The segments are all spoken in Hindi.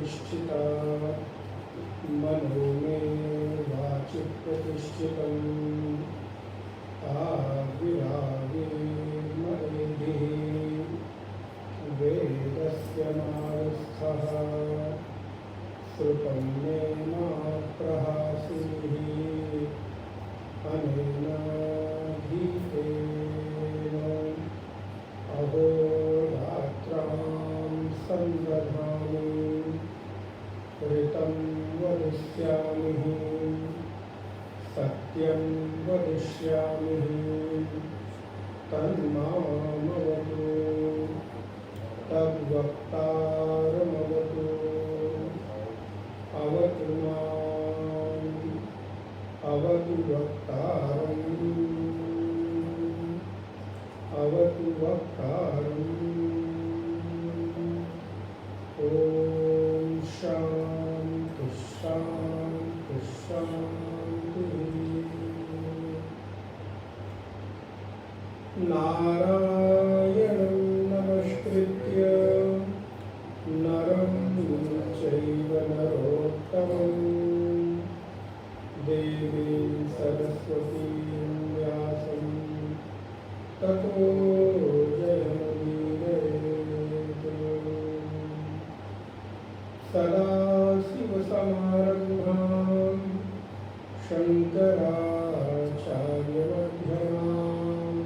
प्रतिष्ठिता मनो मे वाचि प्रतिष्ठितम् आविरागे मयेभिः वेदस्य मारुस्थः श्रुतं मे मा प्रहासीः अनेन धीतेन अहोरात्रां संदधामि ऋतं वदिष्यामि सत्यं वदिष्यामि तन्मामवतु तद्वक्तारमवतु अवतु माम् अवतु वक्तारम् अवतु वक्तारम्। ॐ शान्ति शान्ति शान्तिः। नारायणं नमस्कृत्य नरं चैव नरोत्तमं देवीं सरस्वतीं व्यासं ततो जयमुदीरयेत्। सदाशिवसमारम्भां शङ्कराचार्यमध्यमाम्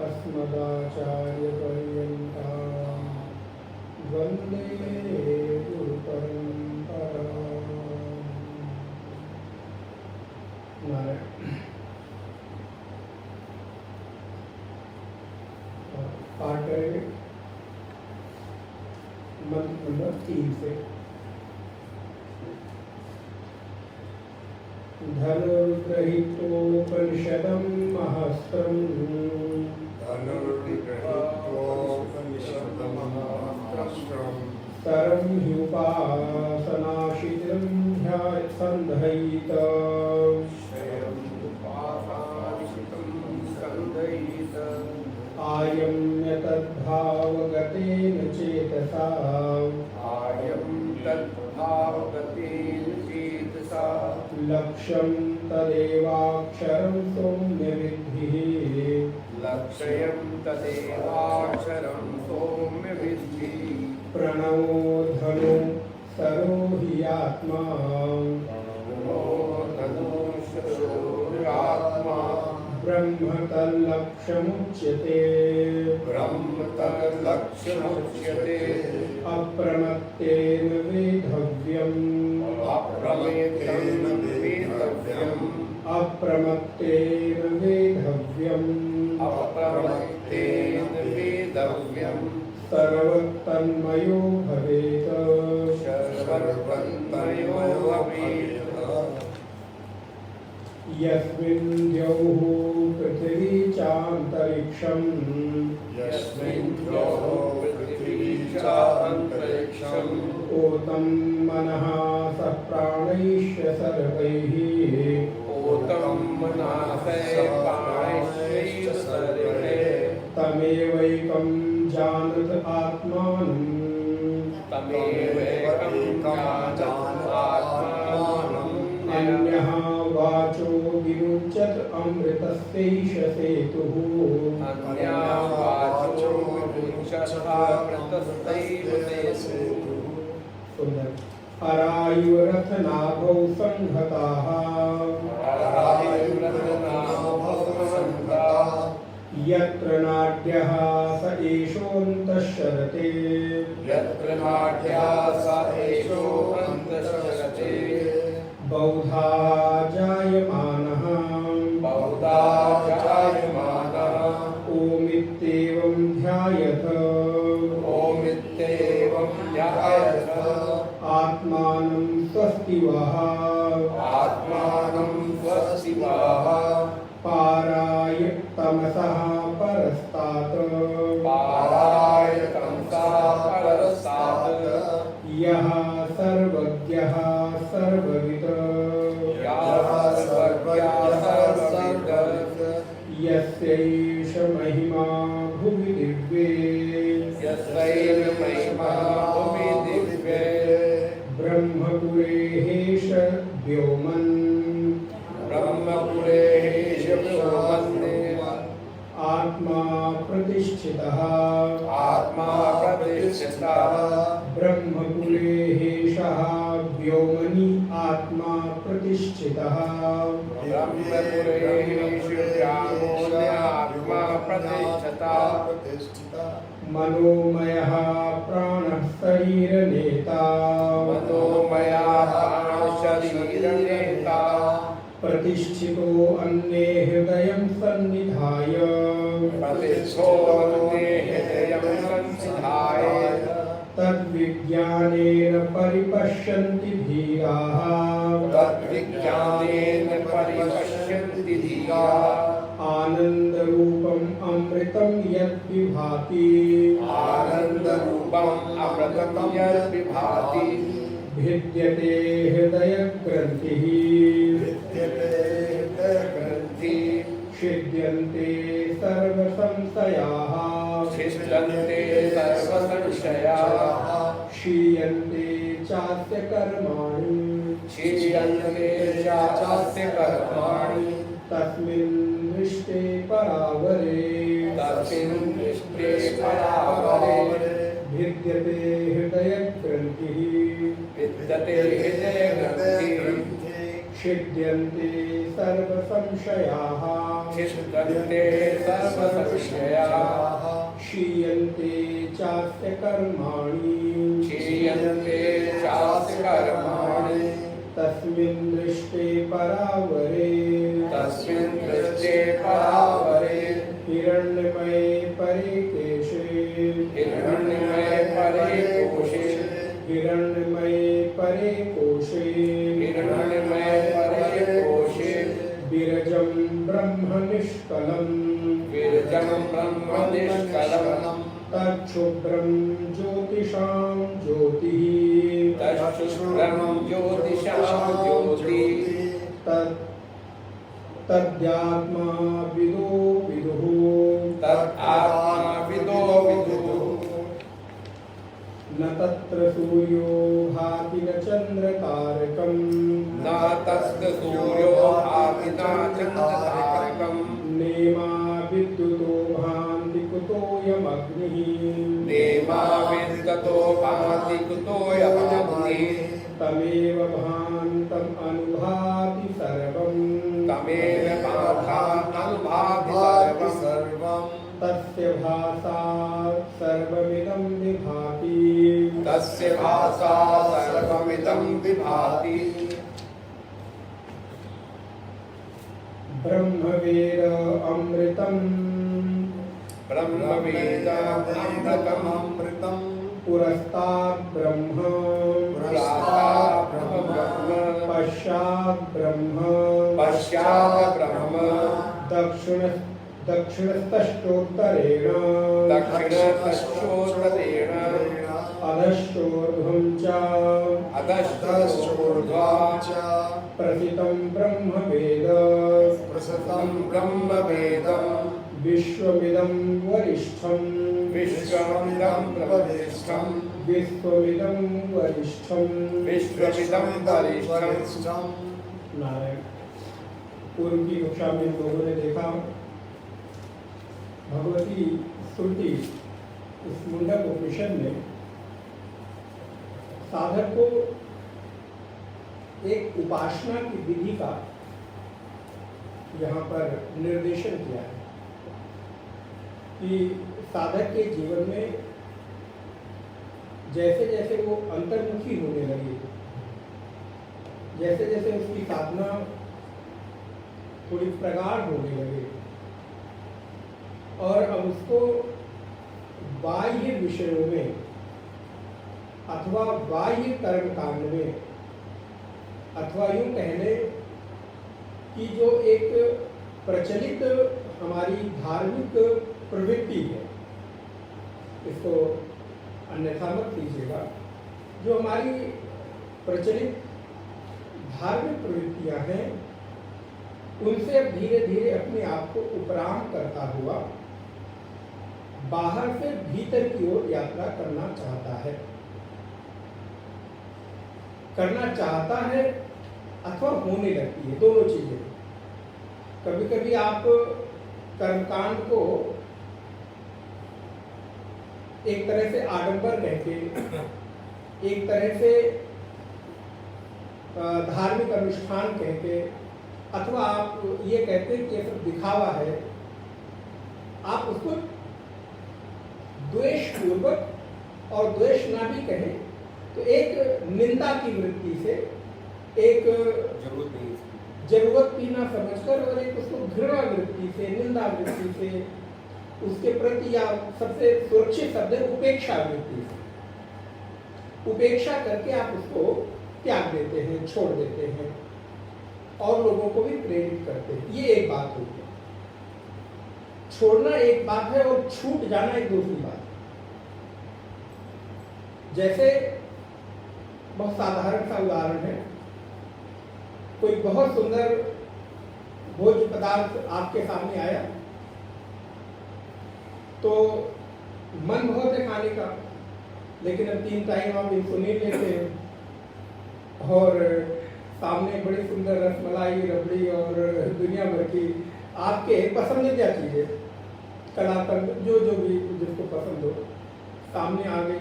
अस्मदाचार्यपर्यन्तां वन्दे गुरुपरम्पराम्। पाठ करेंगे मंत्र नंबर 3 से। धनुर्गृहीतोपनिषदं महस्त्रम् सरं ह्युपासनाशितिं सन्धयित आयं यतद्भावगतेन चेतसा लक्ष्यं तदेवाक्षरं सौम्य विद्धिः प्रणवो धनु सरो हि आत्मा ब्रह्म तल्लक्ष्यमुच्यते अप्रमत्तेन वेधव्यम् अप्रमत्तेन वेधव्यम् सर्वतन्मयो भवेत् यस्मिन् द्यौः पृथिवी चान्तरिक्षम् ओतं मनः सः प्राणैश्च सर्वैः तमेवैकं जानत आत्मानं अन्यः वाचो विमुच्यत अमृतस्यैष सेतुः अरायुरथनाभौ संहताः यत्र नाड्यः स एषोऽन्तःशरते बहुधा जायमानः ओमित्येवं ध्यायत आत्मानं स्वस्तिवः पाराय तमसः परस्तात् यः सर्वज्ञः सर्ववित् ब्रह्मपुरेश वन्दे आत्मा प्रतिष्ठितः आत्मा प्रतिष्ठितः ब्रह्मपुरेशः व्योमनि आत्मा प्रतिष्ठितः ब्रह्मपुरेश आत्मा प्रतिष्ठितः मनोमयः प्राणः शरीरनेता मनोमया शरीरनेता प्रतिष्ठितो अन्ये हृदयं सन्निधाय प्रतिष्ठोऽन्ये हृदयं संसिधाय तद्विज्ञानेन परिपश्यन्ति धीराः तद्विज्ञानेन परिपश्यन्ति धीराः आनन्दरूपम् अमृतं यद्विभाति आनन्दरूपम् अमृतं यद्विभाति भिद्यते हृदयग्रन्थिः ग्रन्थिः छिद्यन्ते सर्वसंशयाः शिष्यन्ते सर्वसंशयाः क्षीयन्ते चास्य कर्माणि क्षीयन्ते चास्य कर्माणि तस्मिन् दृष्टे परावरे तस्मिन् दृष्टे परावरे भिद्यते हृदयग्रन्थिः विद्यते हृदयग्रन्थिः छिद्यन्ते सर्वसंशयाः शिष्यन्ते सर्वसंशयाः क्षीयन्ते चास्य कर्माणि क्षीयन्ते चास्य कर्माणि तस्मिन् दृष्टे परावरे तस्मिन् दृष्टे परावरे हिरण्यमये परे केशे हिरण्यमये परे कोशे हिरण्यमये परे कोशे हिरण्यमये परे कोशे विरजं ब्रह्म निष्कलम् विरजं ब्रह्म निष्कलम् तच्छुभ्रं ज्योतिषां ज्योतिः तच्छुभ्रं ज्योतिषां ज्योतिः तद्यात्मा विदो विदुः तदात्मा विदो विदुः न तत्र सूर्यो भाति न चन्द्रतारकम् न तस्य सूर्यो भाति न चन्द्रतारकम् नेमा विद्युतो भान्ति कुतोऽयमग्निः नेमा विद्गतो भाति कुतोऽयमग्निः तमेव भान्तम् अनुभाति सर्वम् तमेव अनुभाति सर्वम् तस्य भासा सर्वमिदं विभाति तस्य भासा सर्वमिदं विभाति ब्रह्मवेद अमृतम् ब्रह्मवेदामृतम् पुरस्तात् ब्रह्म पुरस्तात् ब्रह्म पश्चात् ब्रह्म पश्चात् ब्रह्म दक्षिणस्तष्टोत्तरेण दक्षिणतश्चोत्तरेण अधश्चोर्ध्वं च अधश्चोर्ध्वं च प्रथितं ब्रह्मवेद प्रसतं ब्रह्मवेदं विश्वमिदं वरिष्ठम् विश्वमिदं वरिष्ठं विश्वमिदं वरिष्ठम् विश्वमिदं वरिष्ठं नारायण। पूर्व की कक्षा में लोगों ने देखा भगवती श्रुति इस मुंडक उपनिषद में साधक को एक उपासना की विधि का यहाँ पर निर्देशन किया है कि साधक के जीवन में जैसे जैसे वो अंतर्मुखी होने लगे, जैसे जैसे उसकी साधना थोड़ी प्रगाढ़ होने लगे और अब उसको बाह्य विषयों में अथवा बाह्य कर्म कांड में अथवा यूं कह लें कि जो एक प्रचलित हमारी धार्मिक प्रवृत्ति है, इसको अन्यथा मत कीजिएगा, जो हमारी प्रचलित धार्मिक प्रवृत्तियां हैं उनसे अब धीरे धीरे अपने आप को उपराम करता हुआ बाहर से भीतर की ओर यात्रा करना चाहता है अथवा होने लगती है, दोनों चीजें। कभी कभी आप कर्मकांड को एक तरह से आडंबर कहते, एक तरह से धार्मिक अनुष्ठान कहते, अथवा आप ये कहते कि ये सब दिखावा है, आप उसको द्वेष पूर्वक, और द्वेष ना भी कहें तो एक निंदा की वृत्ति से, एक जरूरत की ना समझकर, और एक उसको घृणा वृत्ति से, निंदा वृत्ति से, उसके प्रति, या सबसे सुरक्षित शब्द है उपेक्षा वृत्ति से, उपेक्षा करके आप उसको त्याग देते हैं, छोड़ देते हैं और लोगों को भी प्रेरित करते हैं। ये एक बात होती है। छोड़ना एक बात है और छूट जाना एक दूसरी बात है। जैसे बहुत साधारण सा उदाहरण है, कोई बहुत सुंदर भोज्य पदार्थ आपके सामने आया तो मन बहुत है खाने का, लेकिन अब 3 टाइम आप इंसुलिन लेते हैं और सामने बड़ी सुंदर रसमलाई, रबड़ी और दुनिया भर की आपके पसंदीदा चीजें, कलाकंद, जो जो भी जिसको पसंद हो, सामने आ गई,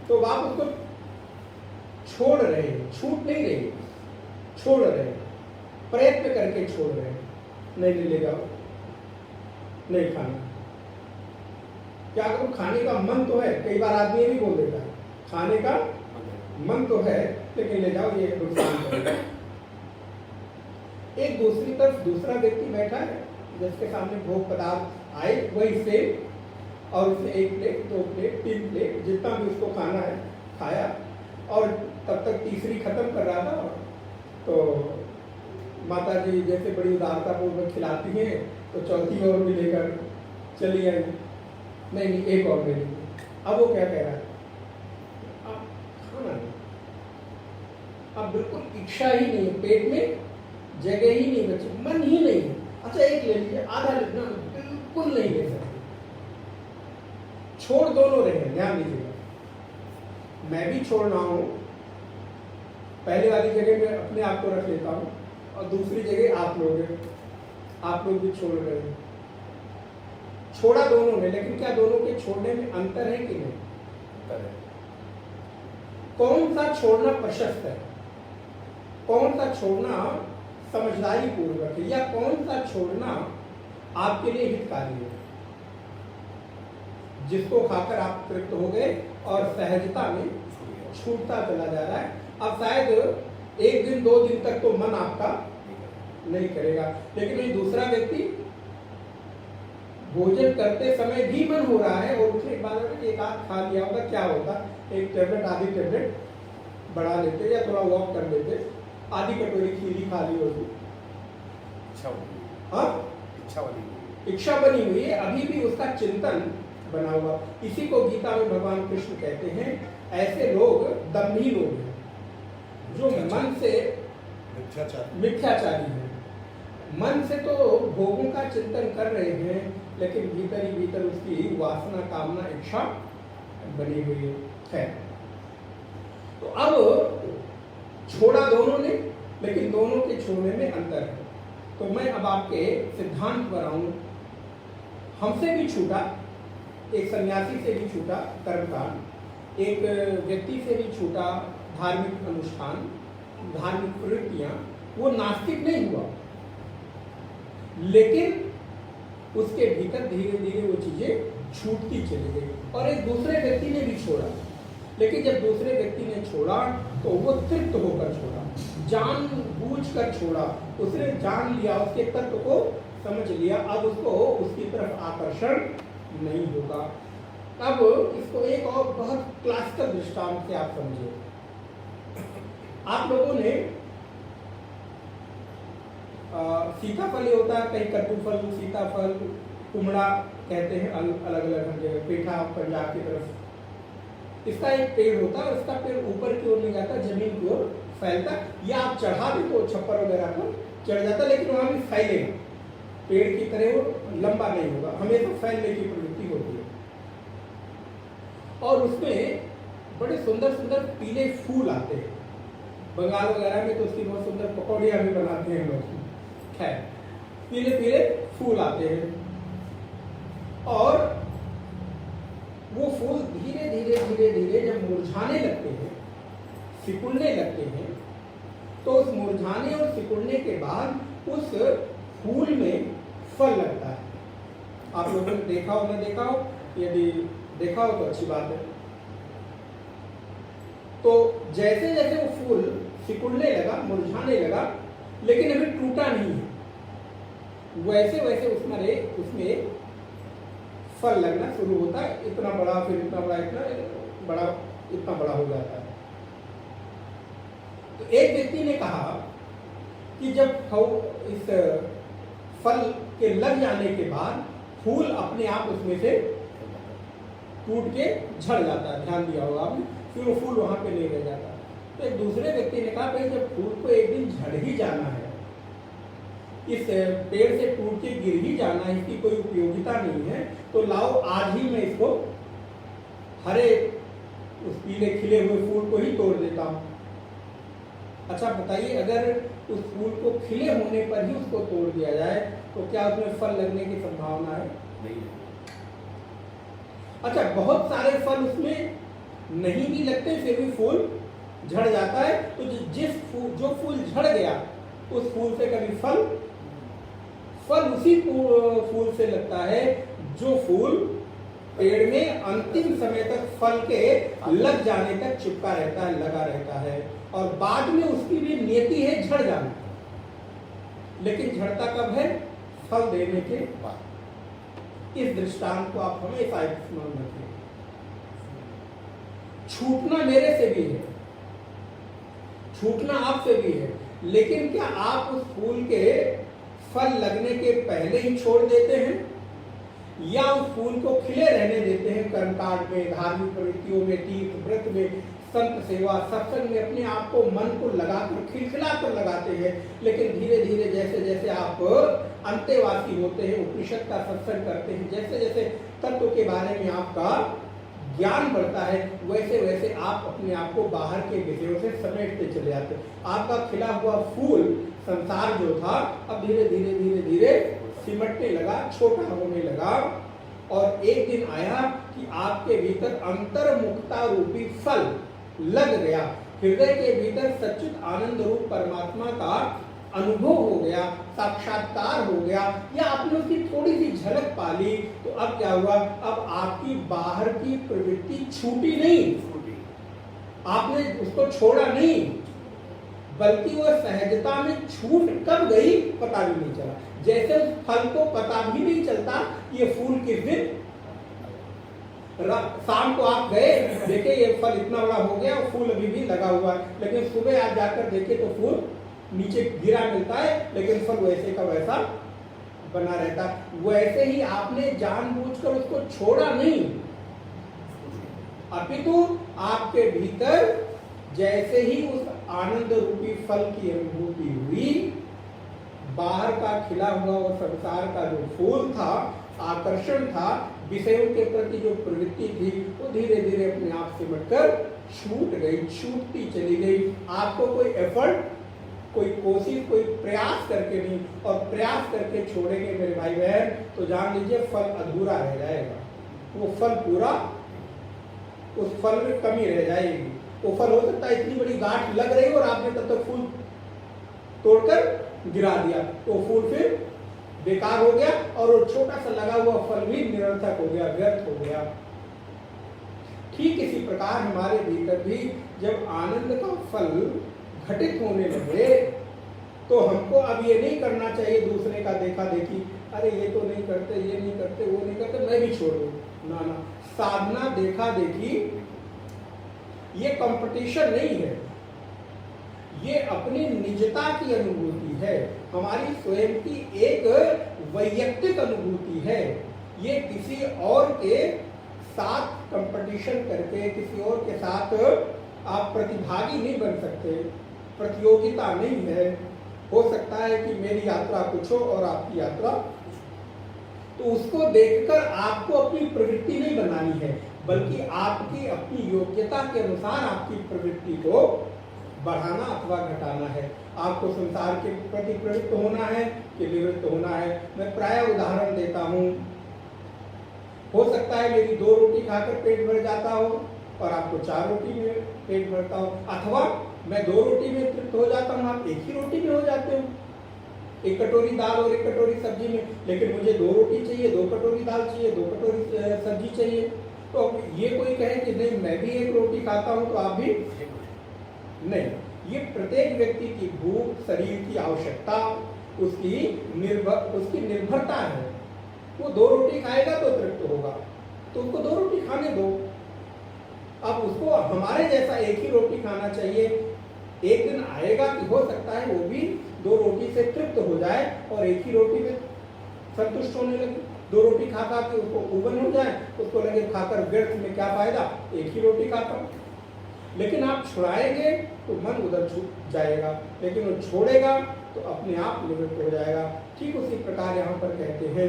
तो आप उसको छोड़ रहे हैं, छूट नहीं रहे, छोड़ रहे हैं, प्रयत्न करके छोड़ रहे हैं, नहीं ले जाओ, नहीं खाना। क्या करूं, खाने का मन तो है, कई बार आदमी भी बोल देता है खाने का मन तो है लेकिन ले जाओ, ये नुकसान करेगा। एक दूसरी तरफ दूसरा व्यक्ति बैठा है जिसके सामने भोग पदार्थ आए वही सेम, और उसने 1 प्लेट, 2 प्लेट, 3 प्लेट, जितना भी उसको खाना है खाया, और तब तक तीसरी खत्म कर रहा था। तो माता जी जैसे बड़ी उदारता पूर्वक खिलाती हैं, तो चौथी और भी लेकर चली आई, नहीं एक और ले ली। अब वो क्या कह रहा है, अब खाना नहीं, अब बिल्कुल इच्छा ही नहीं है, पेट में जगह ही नहीं बची, मन ही नहीं है। अच्छा एक ले लीजिए, आधा लेना, बिल्कुल नहीं ले सकते, छोड़ दोनों रहे, ध्यान दीजिएगा। मैं भी छोड़ रहा हूं, पहले वाली जगह में अपने आप को रख लेता हूं और दूसरी जगह आप लोग भी छोड़ रहे हैं। छोड़ा दोनों ने, लेकिन क्या दोनों के छोड़ने में अंतर है कि नहीं? अंतर है। कौन सा छोड़ना प्रशस्त है, कौन सा छोड़ना समझदारी पूर्वक है, या कौन सा छोड़ना आपके लिए हितकारी है, जिसको खाकर आप तृप्त हो गए और सहजता में छूटता चला जा रहा है। अब शायद 1 दिन 2 दिन तक तो मन आपका नहीं करेगा, लेकिन ये दूसरा व्यक्ति भोजन करते समय भी मन हो रहा है, और उठने के बाद एक आध खा लिया होगा, क्या होता, एक टेबलेट, आधी टेबलेट बढ़ा लेते या थोड़ा वॉक कर लेते, आधी कटोरी खीरी खा ली होगी, इच्छा बनी हुई है, अभी भी उसका चिंतन बना हुआ। इसी को गीता में भगवान कृष्ण कहते हैं, ऐसे लोग दम्भी लोग हैं, जो मन से मिथ्याचारी है, मन से तो भोगों का चिंतन कर रहे हैं, लेकिन भीतर ही भीतर उसकी वासना, कामना, इच्छा बनी हुई है। तो अब छोड़ा दोनों ने, लेकिन दोनों के छोड़ने में अंतर है। तो मैं अब आपके सिद्धांत पर आऊं। हमसे भी छूटा, एक सन्यासी से भी छूटा कर्मकांड, एक व्यक्ति से भी छूटा धार्मिक अनुष्ठान, धार्मिक प्रवृत्तियां, वो नास्तिक नहीं हुआ, लेकिन उसके भीतर धीरे धीरे वो चीजें छूटती चली गई। और एक दूसरे व्यक्ति ने भी छोड़ा, लेकिन जब दूसरे व्यक्ति ने छोड़ा तो वो तृप्त होकर छोड़ा, जानबूझकर छोड़ा, उसने जान लिया, उसके तत्व को समझ लिया, अब उसको उसकी तरफ आकर्षण नहीं होगा। अब इसको एक और बहुत क्लासिकल दृष्टांत से आप समझिए। आप लोगों ने सीताफल ही होता है, कहीं कद्दू फल, सीताफल, कुमड़ा कहते हैं अलग अलग जगह, पेठा पंजाब की तरफ। इसका एक पेड़ होता है, उसका पेड़ ऊपर की ओर नहीं जाता, जमीन की ओर फैलता, या आप चढ़ा भी तो छप्पर वगैरह पर चढ़ जाता, लेकिन वहां भी फैलेगा, पेड़ की तरह वो लंबा नहीं होगा, हमेशा फैलने की प्रवृत्ति होती है। और उसमें बड़े सुंदर सुंदर पीले फूल आते हैं, बंगाल वगैरह में तो उसकी बहुत सुंदर पकौड़ियाँ भी बनाते हैं लोग, है, पीले पीले फूल आते हैं और वो फूल धीरे धीरे धीरे धीरे जब मुरझाने लगते हैं, सिकुड़ने लगते हैं, तो उस मुरझाने और सिकुड़ने के बाद उस फूल में फल लगता है। आप लोगों ने देखा हो, न देखा हो, यदि देखा हो तो अच्छी बात है। तो जैसे जैसे वो फूल सिकुड़ने लगा, मुरझाने लगा, लेकिन अभी टूटा नहीं है, वैसे वैसे उसमें फल लगना शुरू होता है। इतना बड़ा, फिर इतना बड़ा, इतना बड़ा हो जाता है। तो एक व्यक्ति ने कहा कि जब इस फल के लग जाने के बाद फूल अपने आप उसमें से टूट के झड़ जाता है, ध्यान दिया होगा आपने, फिर वो फूल वहां पे नहीं रह जाता। तो एक दूसरे व्यक्ति ने कहा भाई जब फूल को एक दिन झड़ ही जाना है, इस पेड़ से टूट के गिर ही जाना है, इसकी कोई उपयोगिता नहीं है, तो लाओ आज ही मैं इसको हरे उस पीले खिले हुए फूल को ही तोड़ देता हूं। अच्छा बताइए, अगर उस फूल को खिले होने पर ही उसको तोड़ दिया जाए तो क्या उसमें फल लगने की संभावना है? नहीं। अच्छा, बहुत सारे फल उसमें नहीं भी लगते, फिर भी फूल झड़ जाता है। तो जो फूल झड़ गया उस फूल से कभी फल उसी फूल से लगता है जो फूल पेड़ में अंतिम समय तक फल के लग जाने तक चिपका रहता है, लगा रहता है, और बाद में उसकी भी नियति है झड़ जाना, लेकिन झड़ता कब है? फल देने के बाद। इस दृष्टांत को आप हमेशा स्मरण रखें। छूटना मेरे से भी है, छूटना आपसे भी है, लेकिन क्या आप उस फूल के फल लगने के पहले ही छोड़ देते हैं, या उस फूल को खिले रहने देते हैं? कर्मकांड में, धार्मिक प्रवृत्तियों में, तीर्थ व्रत में, संत सेवा, सत्संग में अपने आप को, मन को लगाकर, खिलखिला कर लगाते हैं, लेकिन धीरे धीरे जैसे जैसे आप अंतेवासी होते हैं, उपनिषद का सत्संग करते हैं, जैसे जैसे तत्व के बारे में आपका ज्ञान बढ़ता है, वैसे वैसे आप अपने आप को बाहर के विषयों से समेटते चले जाते हैं। आपका खिला हुआ फूल संसार जो था अब धीरे धीरे धीरे धीरे सिमटने लगा, छोटा होने लगा, और एक दिन आया कि आपके भीतर अंतर्मुखता रूपी फल लग गया, हृदय के भीतर सच्चित आनंद रूप परमात्मा का अनुभव हो गया, साक्षात्कार हो गया, या आपने उसकी थोड़ी सी झलक पाली। तो अब क्या हुआ? अब आपकी बाहर की प्रवृत्ति छूटी नहीं, आपने उसको छोड़ा नहीं, बल्कि वो सहजता में छूट कब गई पता भी नहीं चला। जैसे उस फल को पता भी नहीं चलता ये फूल किस दिन, शाम को आप गए, देखे ये फल इतना बड़ा हो गया, फूल अभी भी लगा हुआ है, लेकिन सुबह आप जाकर देखे तो फूल नीचे गिरा मिलता है, लेकिन फल वैसे का वैसा बना रहता। वैसे ही आपने जानबूझकर उसको छोड़ा नहीं, अपितु आपके भीतर जैसे ही उस आनंद रूपी फल की अनुभूति हुई, बाहर का खिला हुआ और संसार का जो फूल था, आकर्षण था, विषयों के प्रति जो प्रवृत्ति थी, वो धीरे धीरे अपने आप से बढ़कर छूट गई, छूटती चली गई। आपको कोई एफर्ट, कोई कोशिश, कोई प्रयास करके नहीं, और प्रयास करके छोड़ेंगे मेरे भाई बहन तो जान लीजिए फल अधूरा रह जाएगा, वो फल पूरा, उस फल में कमी रह जाएगी। वो फल हो सकता है इतनी बड़ी गांठ लग रही और आपने तब तक फूल तोड़कर गिरा दिया, तो फूल फिर बेकार हो गया, और वो छोटा सा लगा हुआ फल भी निरर्थक हो गया, व्यर्थ हो गया। ठीक इसी प्रकार हमारे भीतर भी जब आनंद का फल घटित होने लगे, तो हमको अब ये नहीं करना चाहिए दूसरे का देखा देखी, अरे ये तो नहीं करते, ये नहीं करते, वो नहीं करते, मैं भी छोड़ दूं। ना ना, साधना देखा देखी ये कंपटीशन नहीं है, ये अपनी निजता की अनुभूति है, हमारी स्वयं की एक वैयक्तिक अनुभूति है। ये किसी और के साथ कंपटीशन करके, किसी और के साथ आप प्रतिभागी नहीं बन सकते, प्रतियोगिता नहीं है। हो सकता है कि मेरी यात्रा कुछ हो और आपकी यात्रा, तो उसको देखकर आपको अपनी प्रवृत्ति नहीं बनानी है, बल्कि आपकी अपनी योग्यता के अनुसार आपकी प्रवृत्ति को बढ़ाना अथवा घटाना है। आपको संसार के प्रति प्रवृत्त होना है कि निवृत्त होना है। मैं प्राय उदाहरण देता हूँ। हो सकता है मेरी 2 रोटी खाकर पेट भर जाता हो और आपको 4 रोटी में पेट भरता हो, अथवा मैं 2 रोटी में तृप्त हो जाता हूँ, आप 1 ही रोटी में हो जाते हो, 1 कटोरी दाल और 1 कटोरी सब्जी में। लेकिन मुझे 2 रोटी चाहिए, 2 कटोरी दाल चाहिए, 2 कटोरी सब्जी चाहिए। तो ये कोई कहे कि नहीं मैं भी 1 रोटी खाता हूँ तो आप भी नहीं। ये प्रत्येक व्यक्ति की भूख, शरीर की आवश्यकता, उसकी निर्भरता है। वो 2 रोटी खाएगा तो तृप्त होगा, तो उसको 2 रोटी खाने दो। अब उसको हमारे जैसा 1 ही रोटी खाना चाहिए। एक दिन आएगा कि हो सकता है वो भी 2 रोटी से तृप्त हो जाए और 1 ही रोटी में संतुष्ट होने लगे। 2 रोटी खा खा के उसको उबन हो जाए, उसको लगे खाकर व्यर्थ में क्या फायदा, 1 ही रोटी खाता हूँ। लेकिन आप छुड़ाएंगे तो मन उधर छूट जाएगा, लेकिन वो छोड़ेगा तो अपने आप निवृत्त हो जाएगा। ठीक उसी प्रकार यहाँ पर कहते हैं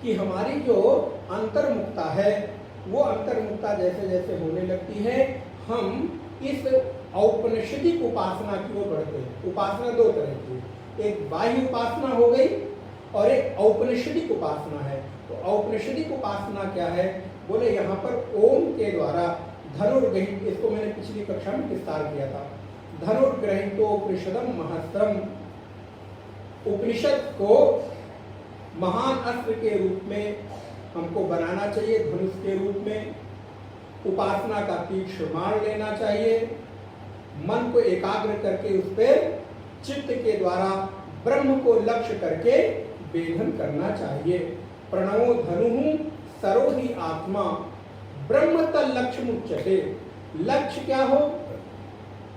कि हमारी जो अंतर्मुखता है, वो अंतर्मुखता जैसे जैसे होने लगती है, हम इस औपनिषदिक उपासना की ओर बढ़ते हैं। उपासना 2 तरह की, एक बाह्य उपासना हो गई और एक औपनिषदिक उपासना है। तो औपनिषदिक उपासना क्या है, बोले यहाँ पर ओम के द्वारा धनुर्ग्रहित, इसको मैंने पिछली कक्षा में विस्तार किया था। धनुर्ग्रहितोपनिषदम महस्त्रम, उपनिषद को महान अस्त्र के रूप में हमको बनाना चाहिए, धनुष के रूप में। उपासना का तीक्ष्ण मार लेना चाहिए, मन को एकाग्र करके उस पर चित्त के द्वारा ब्रह्म को लक्ष्य करके वेधन करना चाहिए। प्रणवो धनु सरो ही आत्मा ब्रह्म तल लक्ष्य मुच्यते। लक्ष्य क्या हो,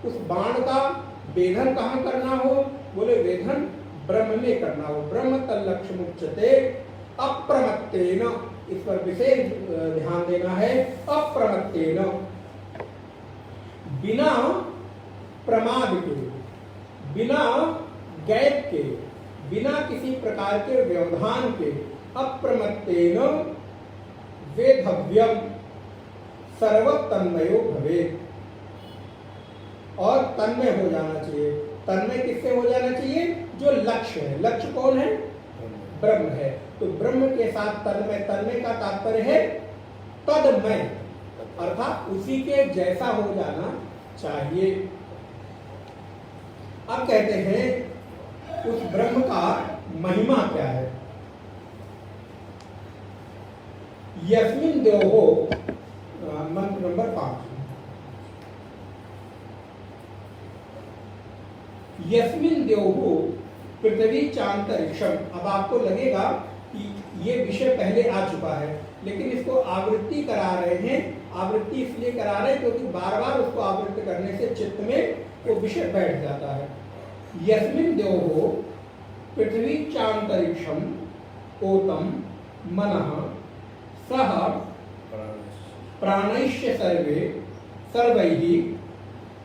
उस बाण का वेधन कहाँ करना हो, बोले वेधन ब्रह्म में करना हो। ब्रह्म तल लक्ष्य मुच्यते अप्रमत्तेन, इस पर विशेष ध्यान देना है। अप्रमत्तेन, बिना प्रमाद के, बिना गैप के, बिना किसी प्रकार के व्यवधान के, अप्रमत्तेन वेधव्यम सर्वतन्मयो भवेत्, और तन्मय हो जाना चाहिए। तन्मय किससे हो जाना चाहिए, जो लक्ष्य है। लक्ष्य कौन है, ब्रह्म है। तो ब्रह्म के साथ तन्मय, तन्मय का तात्पर्य है तदमय, अर्थात उसी के जैसा हो जाना चाहिए। अब कहते हैं उस ब्रह्म का महिमा क्या है। यस्मिन देवो, मंत्र नंबर 5, यस्मिन देवो पृथ्वी चांतरिक्षम। अब आपको लगेगा कि ये विषय पहले आ चुका है, लेकिन इसको आवृत्ति करा रहे हैं। आवृत्ति इसलिए करा रहे हैं क्योंकि बार बार उसको आवृत्ति करने से चित्त में वो विषय बैठ जाता है। यस्मिन देवो पृथ्वी चांतरिक्षम ओतम मनः सह प्राणैश्च सर्वे सर्वैः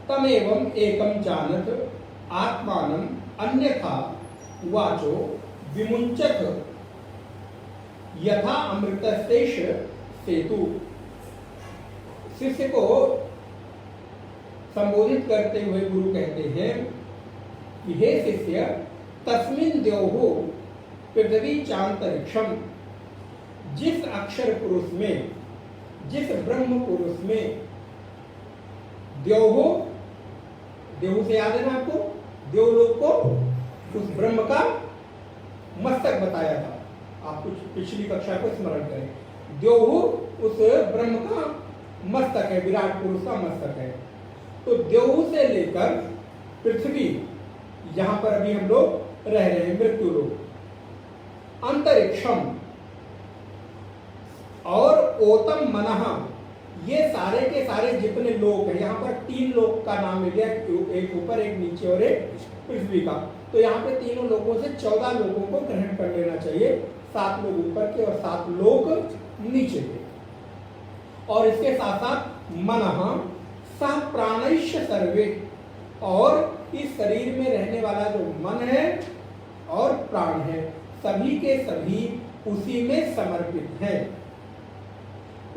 तमेवं एकं जानत आत्मानं अन्यथा वाचो विमुंचत यथा अमृतस्तेष सेतु। शिष्य को संबोधित करते हुए गुरु कहते हैं कि हे शिष्य, तस्मिन् द्योः पृथ्वी चांतरिक्षम, जिस अक्षर पुरुष में, जिस ब्रह्म पुरुष में, द्योः, देहु से याद है ना आपको, देवलोक को उस ब्रह्म का मस्तक बताया था, आप कुछ पिछली कक्षा को स्मरण करें। द्योहु उस ब्रह्म का मस्तक है, विराट पुरुष का मस्तक है। तो द्योहु से लेकर पृथ्वी, यहां पर अभी हम लोग रह रहे हैं, मृत्यु लोक, अंतरिक्षम और ओतम मनः, ये सारे के सारे जितने लोक हैं, यहाँ पर 3 लोक का नाम मिल गया, एक ऊपर, एक नीचे और एक पृथ्वी का। तो यहाँ पे तीनों लोकों से 14 लोगों को ग्रहण कर लेना चाहिए, 7 लोग ऊपर के और 7 लोक नीचे के। और इसके साथ साथ मनः सह प्राणैश्च सर्वे, और इस शरीर में रहने वाला जो मन है और प्राण है, सभी के सभी उसी में समर्पित हैं,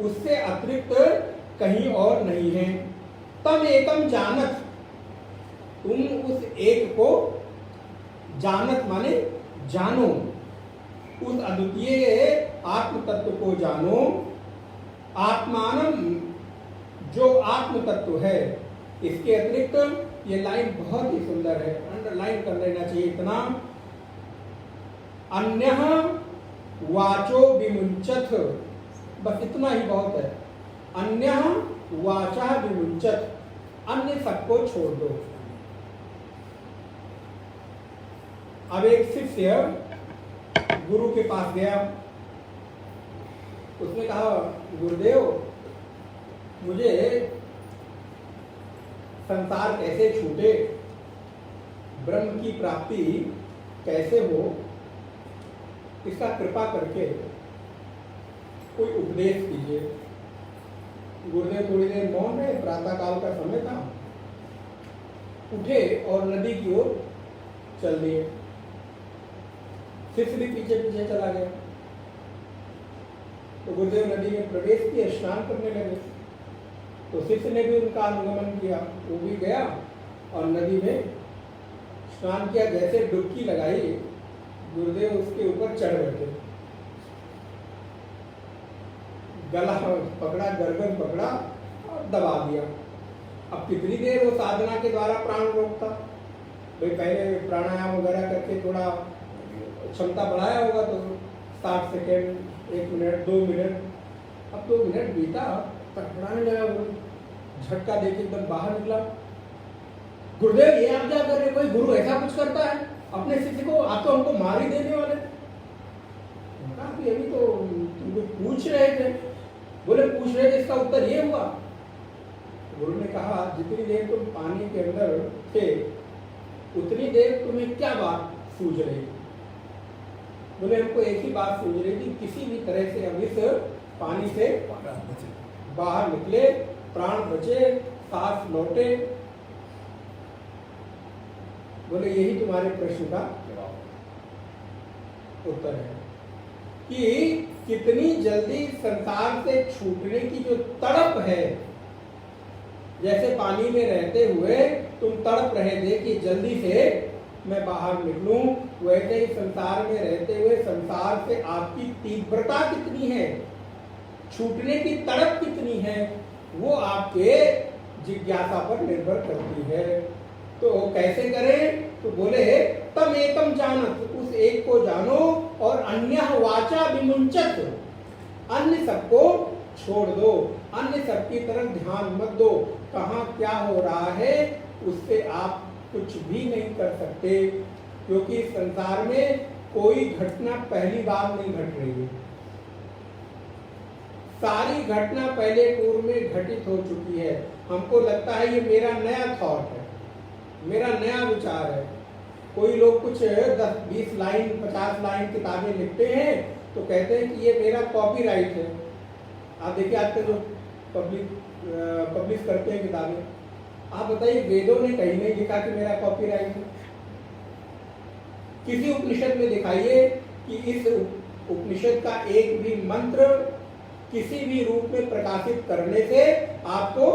उससे अतिरिक्त कहीं और नहीं है। तम एकम जानत, तुम उस एक को जानत माने जानो, उस अद्वितीय आत्म तत्व को जानो। आत्मानम, जो आत्म तत्व है। इसके अतिरिक्त ये लाइन बहुत ही सुंदर है, अंडरलाइन कर लेना चाहिए इतना। अन्यः वाचो विमुंचत, बस इतना ही बहुत है। अन्यः वाचा विमुंचत, अन्य सबको छोड़ दो। अब एक शिष्य गुरु के पास गया, उसने कहा गुरुदेव मुझे संसार कैसे छूटे, ब्रह्म की प्राप्ति कैसे हो, इसका कृपा करके कोई उपदेश कीजिए। गुरुदेव थोड़ी देर मौन रहे, प्रातः काल का समय था, उठे और नदी की ओर चल दिए। शिष्य भी पीछे पीछे चला गया। तो गुरुदेव नदी में प्रवेश किए, स्नान करने लगे। तो शिष्य ने भी उनका अनुगमन किया, वो भी गया और नदी में स्नान किया। जैसे डुबकी लगाई, गुरुदेव उसके ऊपर चढ़ बैठे, गला पकड़ा, गर्दन पकड़ा और दबा दिया। अब कितनी देर वो साधना के द्वारा प्राण रोकता, भाई पहले प्राणायाम वगैरह करके थोड़ा क्षमता बढ़ाया होगा तो 60 सेकेंड, 1 मिनट, 2 मिनट। अब 2 मिनट बीता, तड़फड़ाने लगा वो, झटका देके एकदम बाहर निकला। गुरुदेव ये आप क्या कर रहे, कोई गुरु ऐसा कुछ करता है अपने शिष्य को, आप तो हमको मार ही देने वाले। कहा कि अभी तो तुमको पूछ रहे थे। बोले पूछ रहे थे, इसका उत्तर ये हुआ। गुरु ने कहा जितनी देर तुम पानी के अंदर थे उतनी देर तुम्हें क्या बात सूझ रही। बोले हमको एक ही बात सूझ रही थी, किसी भी तरह से हम इस पानी से बाहर निकले, प्राण बचे, सांस लौटे। बोले यही तुम्हारे प्रश्न का उत्तर है कि कितनी जल्दी संसार से छूटने की जो तड़प है, जैसे पानी में रहते हुए तुम तड़प रहे थे कि जल्दी से मैं बाहर निकलूं, वैसे ही संसार में रहते हुए संसार से आपकी तीव्रता कितनी है, छूटने की तड़प कितनी है, वो आपके जिज्ञासा पर निर्भर करती है। तो कैसे करें? तो बोले तम एकम जानत, उस एक को जानो, और अन्य वाचा विमुंचत, अन्य सबको छोड़ दो, अन्य सबकी तरफ ध्यान मत दो। कहाँ क्या हो रहा है उससे आप कुछ भी नहीं कर सकते, क्योंकि संसार में कोई घटना पहली बार नहीं घट रही है। सारी घटना पहले पूर्व में घटित हो चुकी है। हमको लगता है ये मेरा नया थॉट है, मेरा नया विचार है। कोई लोग कुछ 10, 20 लाइन, 50 लाइन किताबें लिखते हैं तो कहते हैं कि ये मेरा कॉपीराइट है। आप देखिए आजकल जो पब्लिश करते हैं किताबें, आप बताइए वेदों ने कहीं नहीं लिखा कि मेरा कॉपीराइट है। किसी उपनिषद में दिखाइए कि इस उपनिषद का एक भी मंत्र किसी भी रूप में प्रकाशित करने से आपको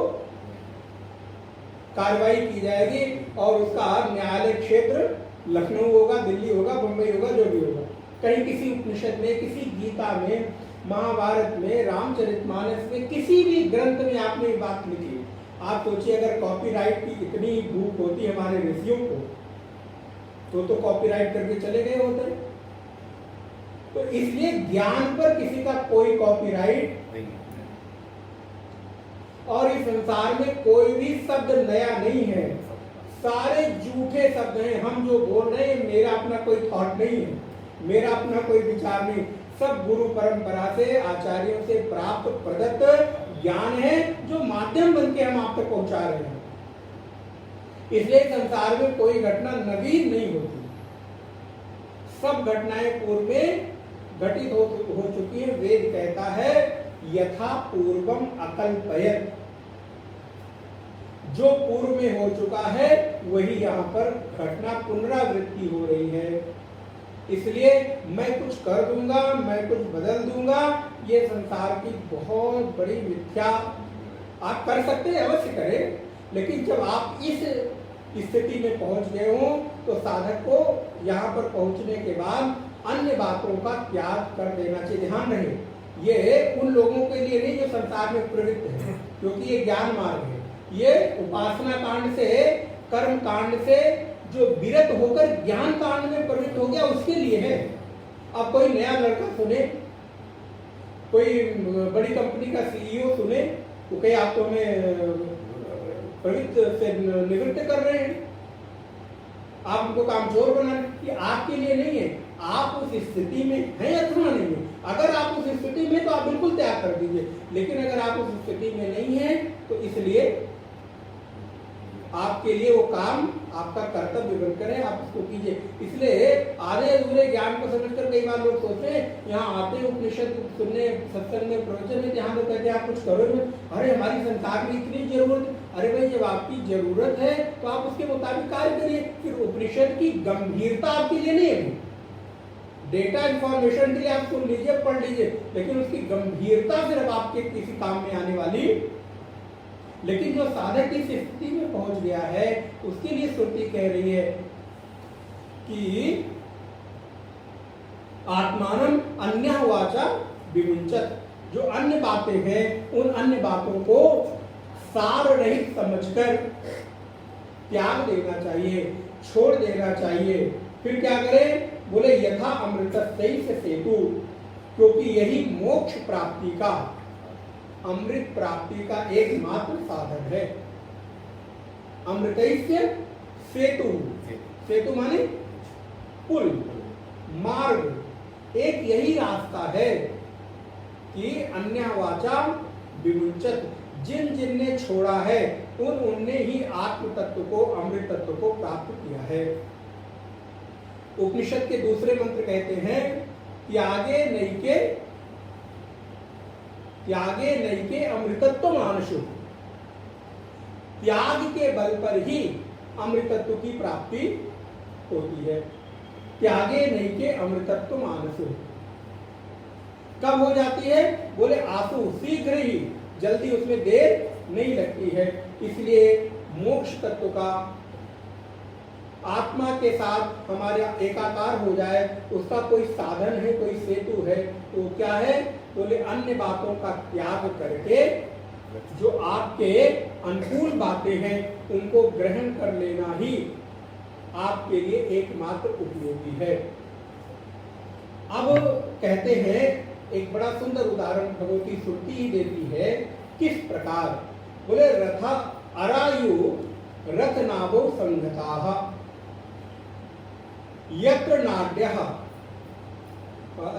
कार्रवाई की जाएगी और उसका न्यायालय क्षेत्र लखनऊ होगा, दिल्ली होगा, बंबई होगा, जो भी होगा। कहीं किसी उपनिषद में, किसी गीता में, महाभारत में, रामचरितमानस में, किसी भी ग्रंथ में आपने ये बात लिखी। आप सोचिए अगर कॉपीराइट की इतनी भूख होती हमारे ऋषियों को तो कॉपीराइट करके चले गए होते। तो इसलिए ज्ञान पर किसी का कोई कॉपीराइट नहीं, और इस संसार में कोई भी शब्द नया नहीं है, सारे झूठे शब्द हैं। हम जो बोल रहे हैं मेरा अपना कोई थॉट नहीं है, मेरा अपना कोई विचार नहीं, सब गुरु परंपरा से, आचार्यों से प्राप्त प्रदत्त ज्ञान है जो माध्यम बन के हम आप तक पहुंचा रहे हैं। इसलिए संसार में कोई घटना नवीन नहीं होती, सब घटनाएं पूर्व में घटित हो चुकी है। वेद कहता है यथा पूर्वम अकल्पयत, जो पूर्व में हो चुका है वही यहाँ पर घटना पुनरावृत्ति हो रही है। इसलिए मैं कुछ कर दूंगा, मैं कुछ बदल दूंगा, ये संसार की बहुत बड़ी मिथ्या। आप कर सकते हैं, अवश्य करें, लेकिन जब आप इस स्थिति में पहुंच गए हों तो साधक को यहाँ पर पहुंचने के बाद अन्य बातों का त्याग कर देना चाहिए। ध्यान रहे, ये उन लोगों के लिए नहीं जो संसार में प्रवृत्त है, क्योंकि ये ज्ञान मार्ग है। ये उपासना कांड से, कर्म कांड से जो विरत होकर ज्ञान कांड में प्रवृत्त हो गया उसके लिए है। अब कोई नया लड़का सुने, कोई बड़ी कंपनी का सीईओ सुने, तो कई आप तो हमें प्रवृत्त से निवृत्त कर रहे हैं, आप उनको कामचोर बना रहे हैं। ये आपके लिए नहीं है। आप उस स्थिति में हैं अथवा नहीं है। अगर आप उस स्थिति में तो आप बिल्कुल त्याग कर दीजिए, लेकिन अगर आप उस स्थिति में नहीं है तो इसलिए आपके लिए वो काम आपका कर्तव्य बनकर है, आप उसको कीजिए। इसलिए आधे अधूरे ज्ञान को समझकर कई बार लोग सोचते हैं यहाँ आते हैं उपनिषद सुनने, सत्संग में, प्रवचन में, यहाँ लोग कहते हैं आप कुछ करो। अरे हमारी संसार में इतनी जरूरत, अरे भाई जब आपकी जरूरत है तो आप उसके मुताबिक कार्य करिए। फिर उपनिषद की गंभीरता आपके लिए नहीं है। डेटा इंफॉर्मेशन के लिए आप सुन लीजिए, पढ़ लीजिए, लेकिन उसकी गंभीरता सिर्फ आपके किसी काम में आने वाली। लेकिन जो साधक इस स्थिति में पहुंच गया है उसके लिए श्रुति कह रही है कि आत्मानम अन्य वाचा विमुंचत, जो अन्य बातें हैं उन अन्य बातों को सार रहित समझकर त्याग देना चाहिए, छोड़ देना चाहिए। फिर क्या करें? बोले यथा अमृतस्यैष सेतु, क्योंकि यही मोक्ष प्राप्ति का, अमृत प्राप्ति का एकमात्र साधन है। अमृतैस्य सेतु, सेतु माने पुल, मार्ग, एक यही रास्ता है कि अन्य वाचा विमुंचत, जिन जिन ने छोड़ा है उनने ही आत्म तत्व को, अमृत तत्व को प्राप्त किया है। उपनिषद के दूसरे मंत्र कहते हैं त्यागे नैके अमृतत्व मानसु, त्याग के बल पर ही अमृतत्व की प्राप्ति होती है। त्यागे नैके अमृतत्व मानसु कब हो जाती है? बोले आसु, शीघ्र ही, जल्दी उसमें देर नहीं लगती है। इसलिए मोक्ष तत्व का आत्मा के साथ हमारा एकाकार हो जाए, उसका कोई साधन है, कोई सेतु है, तो क्या है? बोले अन्य बातों का त्याग करके जो आपके अनुकूल बातें हैं उनको ग्रहण कर लेना ही आपके लिए एकमात्र उपयोगी है। अब कहते हैं, एक बड़ा सुंदर उदाहरण भगवती श्रुति ही देती है, किस प्रकार? बोले रथा अरायु रथ नाभो संगताः यत्र नाड्यः।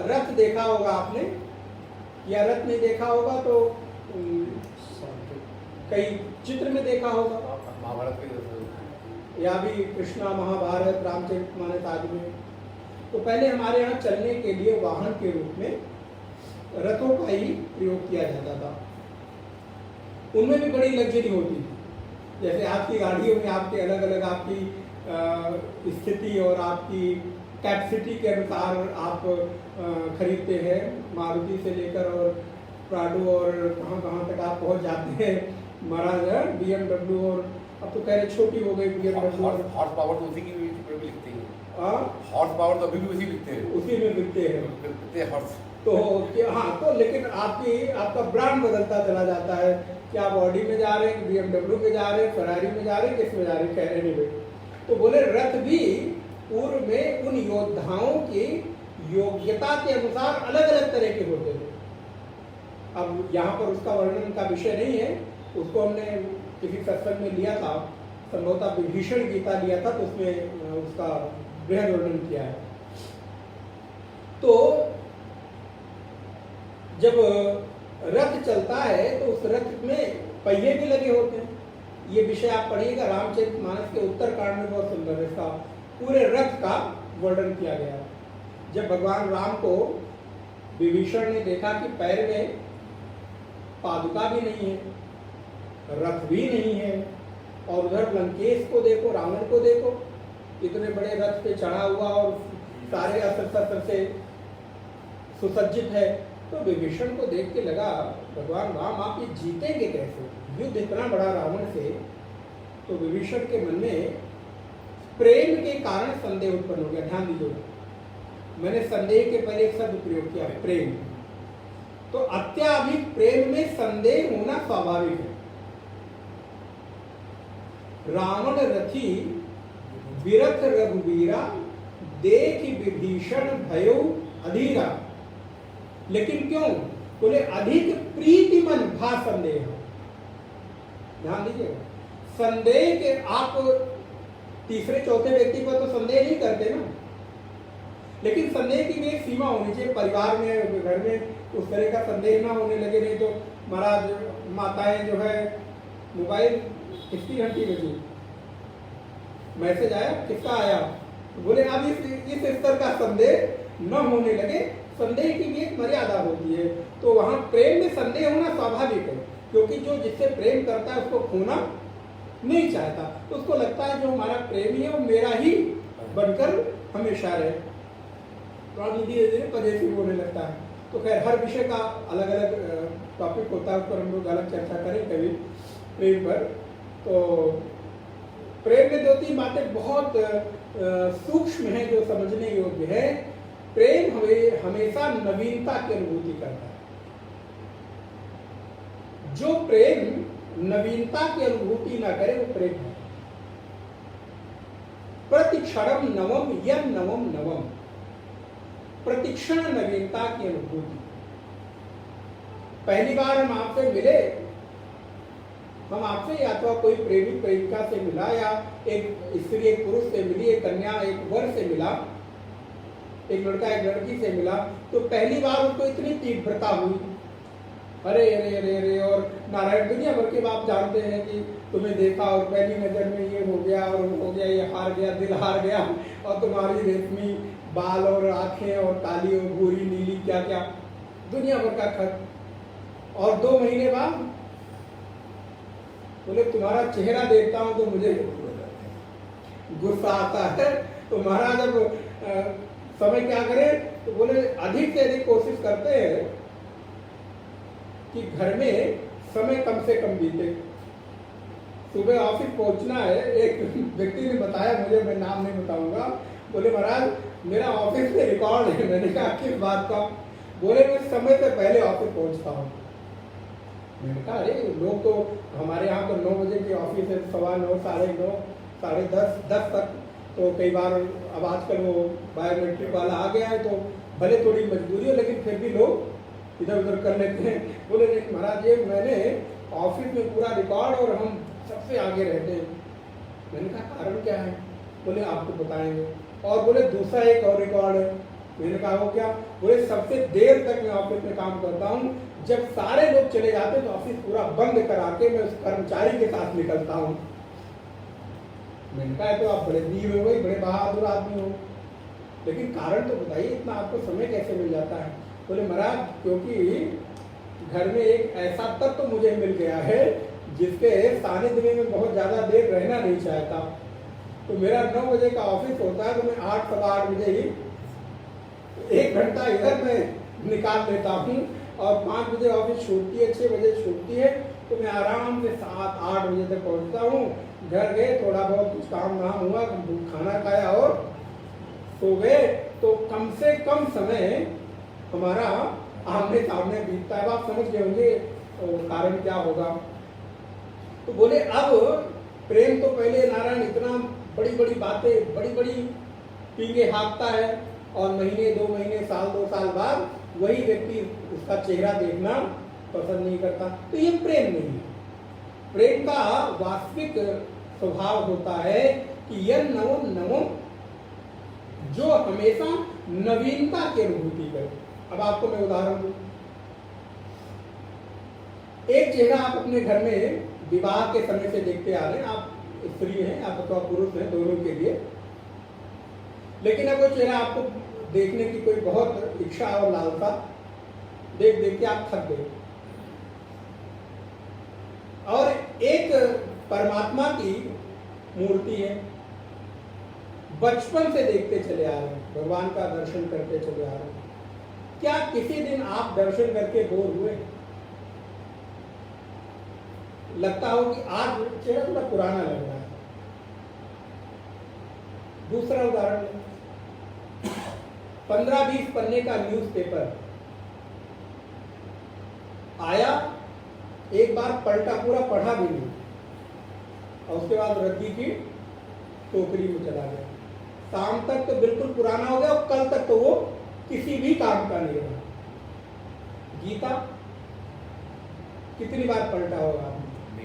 रथ देखा होगा आपने, या रथ नहीं देखा होगा तो कई चित्र में देखा होगा, या भी कृष्णा महाभारत रामचरितमानस आदि में। तो पहले हमारे यहाँ चलने के लिए वाहन के रूप में रथों का ही प्रयोग किया जाता था। उनमें भी बड़ी लग्जरी होती थी। जैसे आपकी गाड़ियों में आपके अलग अलग आपकी स्थिति और आपकी कैपेसिटी के अनुसार आप खरीदते हैं। मारुति से लेकर और प्राडो और कहाँ कहाँ तक आप पहुँच जाते हैं। महाराज BMW, और अब तो कह रहे छोटी हो गई BMW। हॉर्स पावर तो उसी की भी लिखते हैं। हॉर्स पावर तो अभी भी उसी लिखते हैं, उसी में बिकते हैं हॉर्स। तो हाँ, तो लेकिन आपका ब्रांड बदलता चला जाता है कि आप ऑडी में जा रहे हैं, BMW में जा रहे हैं, फरारी में जा रहे हैं, किस में जा रहे हैं, कह रहे नहीं। तो बोले रथ भी पूर्व में उन योद्धाओं की योग्यता के अनुसार अलग अलग तरह के होते थे। अब यहाँ पर उसका वर्णन का विषय नहीं है, उसको हमने किसी सत्संग में लिया था, संभवतः विभीषण गीता लिया था, तो उसमें उसका बृहद वर्णन किया है। तो जब रथ चलता है तो उस रथ में पहिए भी लगे होते हैं। ये विषय आप पढ़िएगा रामचरितमानस के उत्तरकांड में, बहुत सुंदर इसका पूरे रथ का वर्णन किया गया। जब भगवान राम को विभीषण ने देखा कि पैर में पादुका भी नहीं है, रथ भी नहीं है, और उधर लंकेश को देखो, रावण को देखो, इतने बड़े रथ पे चढ़ा हुआ और सारे अस्त्र शस्त्र से सुसज्जित है, तो विभीषण को देख के लगा भगवान राम आप ये जीतेंगे कैसे? युद्ध इतना बड़ा रावण से, तो विभीषण के मन में प्रेम के कारण संदेह उत्पन्न हो गया। ध्यान दीजिए, मैंने संदेह के पहले एक शब्द प्रयोग किया, प्रेम। तो अत्याधिक प्रेम में संदेह होना स्वाभाविक है। रावण रथी विरथ रघुवीरा, देख विभीषण भयो अधीरा। लेकिन क्यों? बोले अधिक प्रीति मन भा संदेह। ध्यान दीजिए, संदेह के आप तीसरे चौथे व्यक्ति पर तो संदेह नहीं करते ना, लेकिन संदेह की भी एक सीमा होनी चाहिए। परिवार में, घर में उस तरह का संदेह ना होने लगे, नहीं तो महाराज माताएं जो है मोबाइल किसकी घंटी बजी, मैसेज आया, किसका आया, बोले अब इस स्तर का संदेह न होने लगे। संदेह की भी एक मर्यादा होती है। तो वहां प्रेम में संदेह होना स्वाभाविक है, क्योंकि जो जिससे प्रेम करता है उसको खोना नहीं चाहता। तो उसको लगता है जो हमारा प्रेमी है वो मेरा ही बनकर हमेशा रहे। तो अब धीरे धीरे पॉजिटिव होने लगता है। तो खैर हर विषय का अलग अलग टॉपिक होता है, उस पर हम लोग अलग चर्चा करें कभी प्रेम पर। तो प्रेम में दो तीन बातें बहुत सूक्ष्म हैं जो समझने योग्य है। प्रेम हमेशा नवीनता की अनुभूति करता है। जो प्रेम नवीनता की अनुभूति ना करे वो प्रेम है। प्रतिक्षणम नवम यम नवम नवम, प्रतिक्षण नवीनता की अनुभूति। पहली बार हम आपसे मिले, हम आपसे या तो कोई प्रेमी प्रेमिका से मिला, या एक स्त्री एक पुरुष से मिली, एक कन्या एक वर से मिला, एक लड़का एक लड़की से मिला, तो पहली बार उनको इतनी तीव्रता हुई, अरे अरे अरे अरे, और नारायण दुनिया भर के बाप जानते हैं कि तुम्हें देखा और पहली नजर में ये हो गया और हो गया, ये हार गया, दिल हार गया, और तुम्हारी रेशमी बाल और आंखें और काली और भूरी नीली क्या क्या दुनिया भर का खत। और 2 महीने बाद बोले तुम्हारा चेहरा देखता हूं तो मुझे गुस्सा आता है। तो महाराज जब समय क्या करें, तो बोले अधिक से अधिक कोशिश करते हैं कि घर में समय कम से कम बीते। सुबह ऑफिस पहुंचना है, एक व्यक्ति ने बताया मुझे, मैं नाम नहीं बताऊंगा, बोले महाराज मेरा ऑफिस में रिकॉर्ड है। मैंने कहा किस बात का? बोले मैं समय से पहले ऑफिस पहुंचता हूँ। मैंने कहा अरे लोग तो हमारे यहाँ तो 9 बजे की ऑफिस है, 9:15, 9:30, 10:30 तक। तो कई बार अब आजकल वो बायोमेट्रिक वाला आ गया है, तो भले थोड़ी मजबूरी हो लेकिन फिर भी लोग इधर उधर कर लेते हैं। बोले नहीं महाराज ये मैंने ऑफिस में पूरा रिकॉर्ड और हम सबसे आगे रहते हैं। मैंने कहा कारण क्या है? बोले आपको बताएंगे। और बोले दूसरा एक और रिकॉर्ड है। मैंने कहा वो क्या? बोले सबसे देर तक मैं ऑफिस में काम करता हूँ, जब सारे लोग चले जाते हैं तो ऑफिस पूरा बंद करा के मैं उस कर्मचारी के साथ निकलता हूँ। मैंने कहा तो आप बड़े वीर हो गए, बड़े बहादुर आदमी हो, लेकिन कारण तो बताइए, इतना आपको समय कैसे मिल जाता है? बोले महाराज क्योंकि घर में एक ऐसा तत्व मुझे मिल गया है जिसके सानिध्य में मैं बहुत ज्यादा देर रहना नहीं चाहता। तो मेरा 9 बजे का ऑफिस होता है, तो मैं 8, सवा 8 बजे ही 1 घंटा इधर मैं निकाल लेता हूँ, और 5 बजे ऑफिस छूटती है, 6 बजे छूटती है, तो मैं आराम से 7-8 बजे तक पहुँचता हूँ। घर गए, थोड़ा बहुत कुछ काम धाम हुआ, खाना खाया और सो गए, तो कम से कम समय हमारा आमने सामने बीतता है। आप समझ गए होंगे कारण क्या होगा। तो बोले अब प्रेम तो पहले नारायण इतना बड़ी बड़ी बातें, बड़ी बड़ी पींगे हाँकता है, और महीने 2 महीने, साल 2 साल बाद वही व्यक्ति उसका चेहरा देखना पसंद नहीं करता। तो ये प्रेम नहीं है। प्रेम का वास्तविक स्वभाव होता है कि यह नवम नवम, जो हमेशा नवीनता की अनुभूति करे। अब आपको मैं उदाहरण दूं, एक चेहरा आप अपने घर में विवाह के समय से देखते आ रहे हैं, आप स्त्री हैं आप अथवा पुरुष हैं, दोनों के लिए, लेकिन अब वो चेहरा आपको देखने की कोई बहुत इच्छा और लालसा देख देख के आप थक गए। और एक परमात्मा की मूर्ति है, बचपन से देखते चले आ रहे हैं, भगवान का दर्शन करते चले आ रहे हैं। क्या किसी दिन आप दर्शन करके बोर हुए? लगता हो कि आज चेहरा थोड़ा पुराना लग रहा है, दूसरा उदाहरण, 15-20 पन्ने का न्यूज़पेपर आया, एक बार पलटा, पूरा पढ़ा भी नहीं, और उसके बाद रद्दी की टोकरी में चला गया। शाम तक तो बिल्कुल पुराना हो गया और कल तक तो वो किसी भी काम का नहीं रहा। गीता कितनी बार पलटा होगा आपने?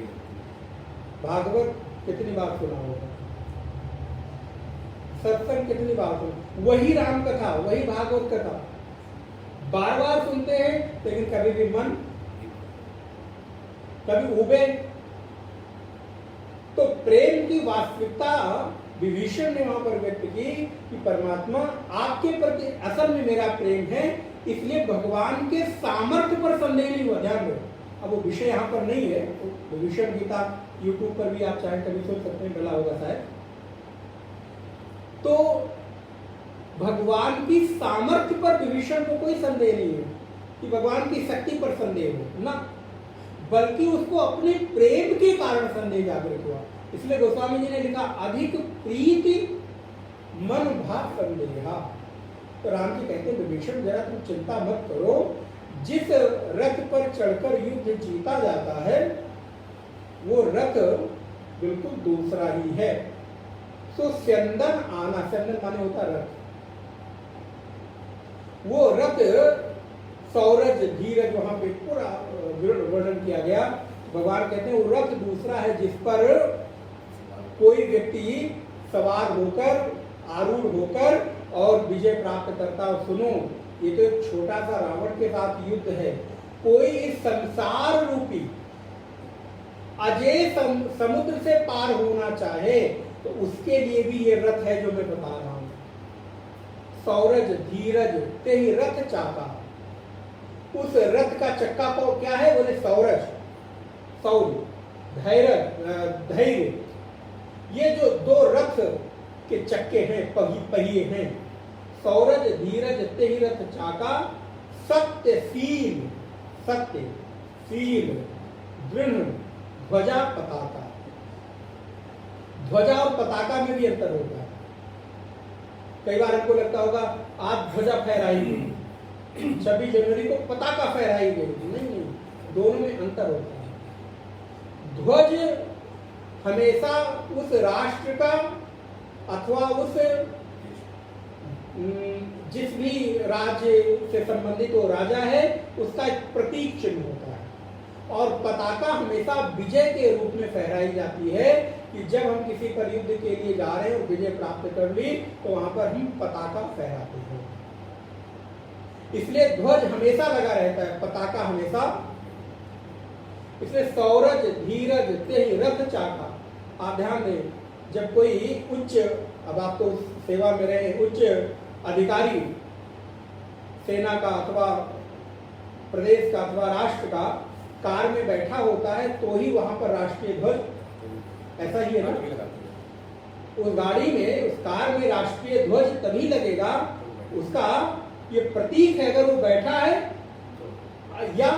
भागवत कितनी बार सुना होगा? सत्संग कितनी बार सुना? वही राम कथा, वही भागवत कथा बार बार सुनते हैं, लेकिन कभी भी मन, कभी उबे। तो प्रेम की वास्तविकता विभीषण ने वहां पर व्यक्त की कि परमात्मा आपके प्रति असल में मेरा प्रेम है, इसलिए भगवान के सामर्थ्य पर संदेह नहीं हुआ। ध्यान दो, अब वो विषय यहाँ पर नहीं है, तो विभीषण गीता यूट्यूब पर भी आप चाहे कभी सुन सकते हैं, डला होगा शायद। तो भगवान की सामर्थ्य पर विभीषण को कोई संदेह नहीं है कि भगवान की शक्ति पर संदेह हो ना, बल्कि उसको अपने प्रेम के कारण संदेह जागृत हुआ। इसलिए गोस्वामी जी ने लिखा, अधिक प्रीति मन भाव संदेहा। तो राम जी कहते हैं विभीषण जरा तुम चिंता मत करो, जिस रथ पर चढ़कर युद्ध जीता जाता है वो रथ बिल्कुल दूसरा ही है। सो स्यंदन आना, स्यंदन माने होता रथ, वो रथ सौरज धीरज, वहां पे पूरा वर्णन किया गया। भगवान कहते हैं वो रथ दूसरा है जिस पर कोई व्यक्ति सवार होकर, आरूढ़ होकर और विजय प्राप्त करता। सुनो, ये तो एक छोटा सा रावण के साथ युद्ध है, कोई इस संसार रूपी अजय समुद्र से पार होना चाहे तो उसके लिए भी ये रथ है जो मैं बता रहा हूं। सौरज धीरज ते ही रथ चाका, उस रथ का चक्का को क्या है बोले सौरज, सौर्य, धैर्य। ये जो दो रथ के चक्के हैं, पहिए हैं, सौरज धीरज ते ही रथ चाका, सत्यशील, सत्यशील दृढ़ ध्वजा पताका। ध्वजा और पताका में भी अंतर होता है। कई बार हमको लगता होगा आज ध्वजा फहराई गई, 26 जनवरी को पताका फहराई गई, नहीं, दोनों में अंतर होता है। ध्वज हमेशा उस राष्ट्र का अथवा उस जिस भी राज्य से संबंधित वो राजा है उसका एक प्रतीक चिन्ह होता है, और पताका हमेशा विजय के रूप में फहराई जाती है कि जब हम किसी पर युद्ध के लिए जा रहे हैं और विजय प्राप्त कर ली तो वहां पर हम पताका फहराते हैं। इसलिए ध्वज हमेशा लगा रहता है, पताका हमेशा। इसलिए सौरज धीरज ते ही रथ चाका। आप ध्यान दें, जब कोई उच्च, अब आप तो सेवा में रहे, उच्च अधिकारी सेना का अथवा प्रदेश का अथवा राष्ट्र का कार में बैठा होता है तो ही वहां पर राष्ट्रीय ध्वज, ऐसा ही है ना, उस गाड़ी में, उस कार में राष्ट्रीय ध्वज तभी लगेगा, उसका ये प्रतीक है। अगर वो बैठा है या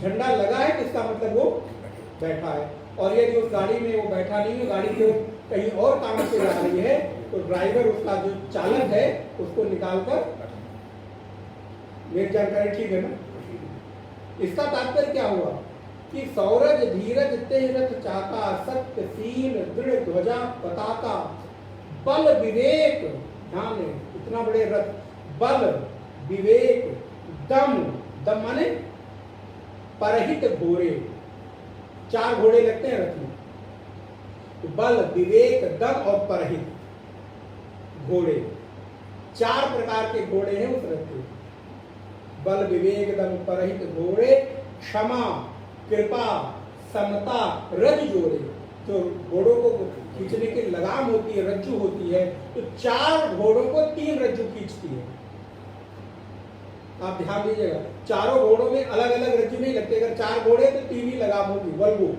झंडा लगा है तो इसका मतलब वो बैठा है। और यदि उस गाड़ी में वो बैठा नहीं है, गाड़ी को कहीं और काम से जा रही है, तो ड्राइवर, उसका जो चालक है, उसको निकालकर, मेरी जानकारी ठीक है ना? इसका तात्पर्य क्या हुआ कि सौरज धीरज ते रथ चाका, सत्यशील दृढ़ ध्वजा पताका, बल विवेक, ध्यान है, इतना बड़े रथ, बल विवेक दम, दम माने परहित घोड़े, 4 घोड़े लगते हैं रथ में, तो बल विवेक दम और परहित घोड़े, 4 प्रकार के घोड़े हैं उस रथ में। बल विवेक दम परहित घोड़े, क्षमा कृपा समता रज जोड़े, जो घोड़ों को खींचने की लगाम होती है, रज्जू होती है, तो 4 घोड़ों को 3 रज्जू खींचती है। आप ध्यान दीजिएगा, चारों घोड़ों में अलग अलग रज्जू नहीं लगते। अगर 4 घोड़े तो 3 ही लगाम होगी, वल्गो,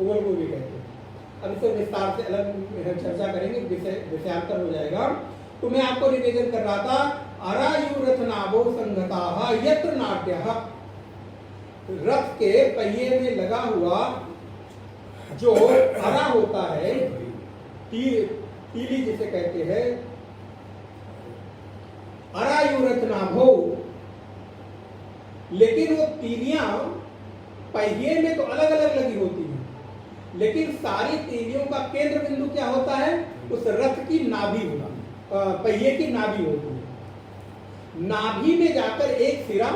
वल्गो भी कहते हैं। अब इसको विस्तार से अलग चर्चा करेंगे, विषयांतर हो जाएगा। तो मैं आपको निवेदन कर रहा था, अरायु रथ नाभो संगता यत्र नाट्य, रथ के पहिए में लगा हुआ जो अरा होता है, तीली जिसे कहते हैं, अरायुरथ नाभो, लेकिन वो तीलियां पहिए में तो अलग अलग लगी होती हैं, लेकिन सारी तीलियों का केंद्र बिंदु क्या होता है? उस रथ की नाभि होती है, पहिए की नाभि होती है। नाभि में जाकर एक सिरा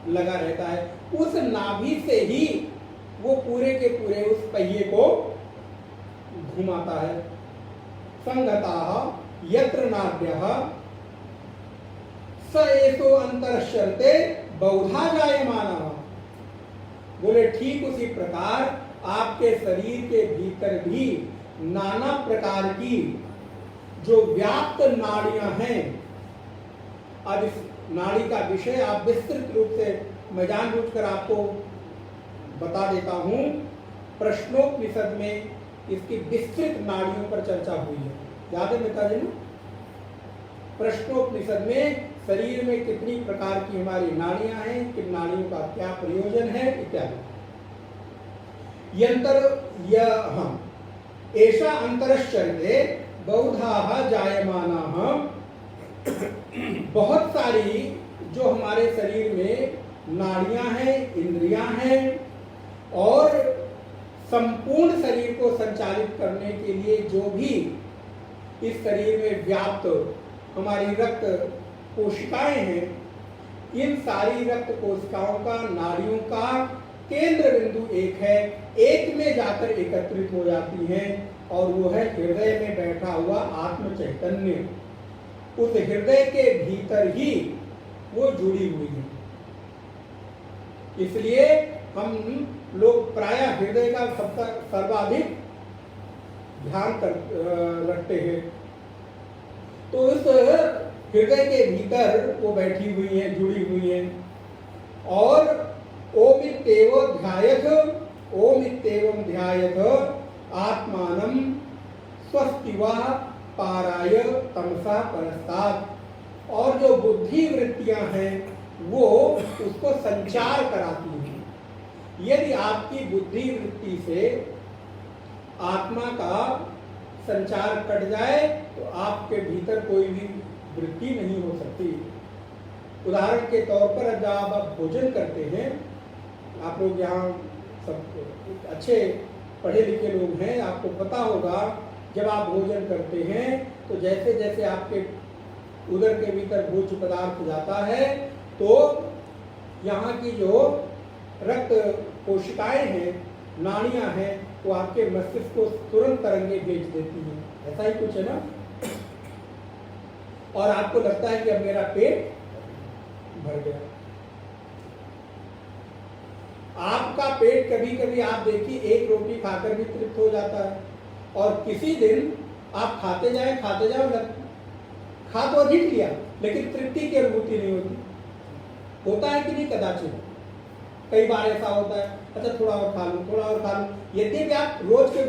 लगा रहता है, उस नाभि से ही वो पूरे के पूरे उस पहिए को घुमाता है। संगताः यत्र नाभ्यः स एषो अंतरश्चरते बहुधा जायमानः। बोले ठीक उसी प्रकार आपके शरीर के भीतर भी नाना प्रकार की जो व्याप्त नाड़ियां हैं। अब इस नाड़ी का विषय आप विस्तृत रूप से मैं जानबूझकर आपको बता देता हूं। प्रश्नोपनिषद में इसकी विस्तृत नाड़ियों पर चर्चा हुई है, याद है मित्रा जी ना? प्रश्नोपनिषद में शरीर में कितनी प्रकार की हमारी नाड़ियां हैं, किन नाड़ियों का क्या प्रयोजन है इत्यादि। ऐसा अंतरश्चर्ये बहुधा जायमानाः, बहुत सारी जो हमारे शरीर में नाड़ियां हैं, इंद्रियां हैं, और संपूर्ण शरीर को संचालित करने के लिए जो भी इस शरीर में व्याप्त हमारी रक्त कोशिकाएं हैं, इन सारी रक्त कोशिकाओं का, नाड़ियों का केंद्र बिंदु एक है, एक में जाकर एकत्रित हो जाती हैं, और वो है हृदय में बैठा हुआ आत्म चैतन्य। उस हृदय के भीतर ही वो जुड़ी हुई है। इसलिए हम लोग प्रायः हृदय का सबका सर्वाधिक ध्यान रखते हैं। तो उस हृदय के भीतर वो बैठी हुई है, जुड़ी हुई है। और ओम इत्येवं ध्यायथ आत्मानं स्वस्तिवा पाराय तमसा परस्तात्। और जो बुद्धि वृत्तियां हैं वो उसको संचार कराती हैं। यदि आपकी बुद्धि वृत्ति से आत्मा का संचार कट जाए तो आपके भीतर कोई भी वृत्ति नहीं हो सकती। उदाहरण के तौर पर जब आप भोजन करते हैं, आप लोग यहाँ सब अच्छे पढ़े लिखे लोग हैं, आपको पता होगा जब आप भोजन करते हैं तो जैसे जैसे आपके उदर के भीतर भोज्य पदार्थ जाता है तो यहाँ की जो रक्त कोशिकाएं हैं, नाड़ियां हैं, वो आपके मस्तिष्क को तुरंत तरंगे भेज देती हैं। ऐसा ही कुछ है ना? और आपको लगता है कि अब मेरा पेट भर गया। आपका पेट कभी कभी आप देखिए एक रोटी खाकर भी तृप्त हो जाता है, और किसी दिन आप खाते जाए खा तो अधिक लिया लेकिन तृप्ति की अनुभूति नहीं होती। होता है कि नहीं? कदाचित कई बार ऐसा होता है, अच्छा थोड़ा और खा लूं, थोड़ा और खा लूं, यद्यपि आप रोज के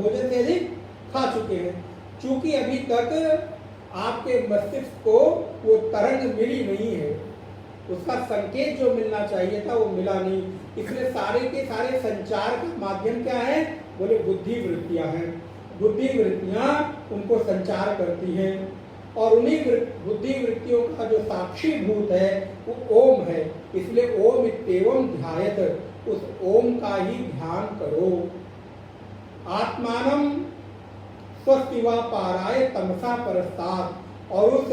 भोजन से अधिक खा चुके हैं। चूंकि अभी तक आपके मस्तिष्क को वो तरंग मिली नहीं है, उसका संकेत जो मिलना चाहिए था वो मिला नहीं। इसलिए सारे के सारे संचार का माध्यम क्या है? बोले बुद्धि वृत्तियां हैं। बुद्धि वृत्तियां उनको संचार करती हैं, और उन्हीं बुद्धि वृत्तियों का जो साक्षी भूत है वो ओम है। इसलिए ओम इत्येवं ध्यायत, उस ओम का ही ध्यान करो। आत्मानं स्वस्तिवा पाराय तमसा परस्तात्, और उस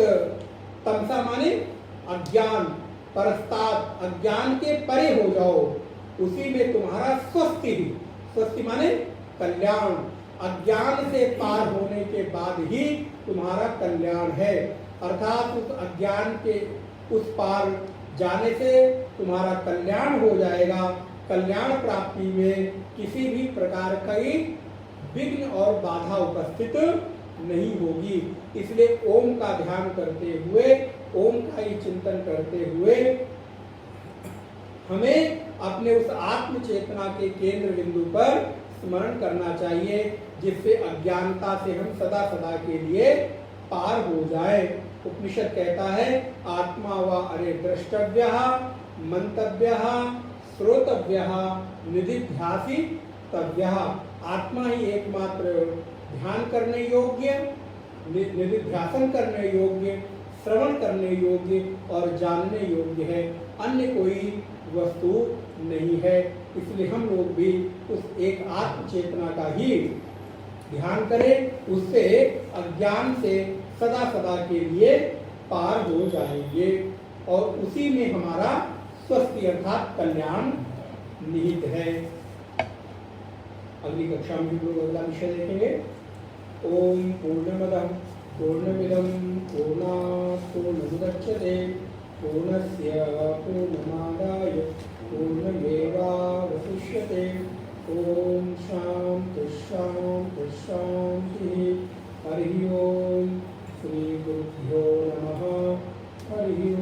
तमसा माने अज्ञान, परस्तात् अज्ञान के परे हो जाओ, उसी में तुम्हारा स्वस्ति, स्वस्ति माने कल्याण, अज्ञान से पार होने के बाद ही तुम्हारा कल्याण है। अर्थात उस अज्ञान के उस पार जाने से तुम्हारा कल्याण हो जाएगा। कल्याण प्राप्ति में किसी भी प्रकार का विघ्न और बाधा उपस्थित नहीं होगी। इसलिए ओम का ध्यान करते हुए, ओम का ही चिंतन करते हुए हमें अपने उस आत्म चेतना के केंद्र बिंदु पर स्मरण करना चाहिए, जिससे अज्ञानता से हम सदा सदा के लिए पार हो जाए। उपनिषद कहता है आत्मा व अरे द्रष्टव्यः मंतव्यः श्रोतव्यः निधिध्यासी तव्यः। आत्मा ही एकमात्र ध्यान करने योग्य, निधिध्यासन करने योग्य, श्रवण करने योग्य और जानने योग्य है, अन्य कोई वस्तु नहीं है। इसलिए हम लोग भी उस एक आत्म चेतना का ही ध्यान करें, उससे अज्ञान से सदा सदा के लिए पार हो जाएंगे और उसी में हमारा स्वस्थ अर्थात कल्याण निहित है। अगली कक्षा में हम लोग अगला विषय देखेंगे। ओम पूर्णमदः पूर्णमिदं पूर्णात् पूर्णमुदच्यते पूर्णस्य पूर्णमादाय पूर्णमेवावशिष्यते। ओम शांति शांति शांति। हरि ओम। श्री गुरुभ्यो नमः। हरि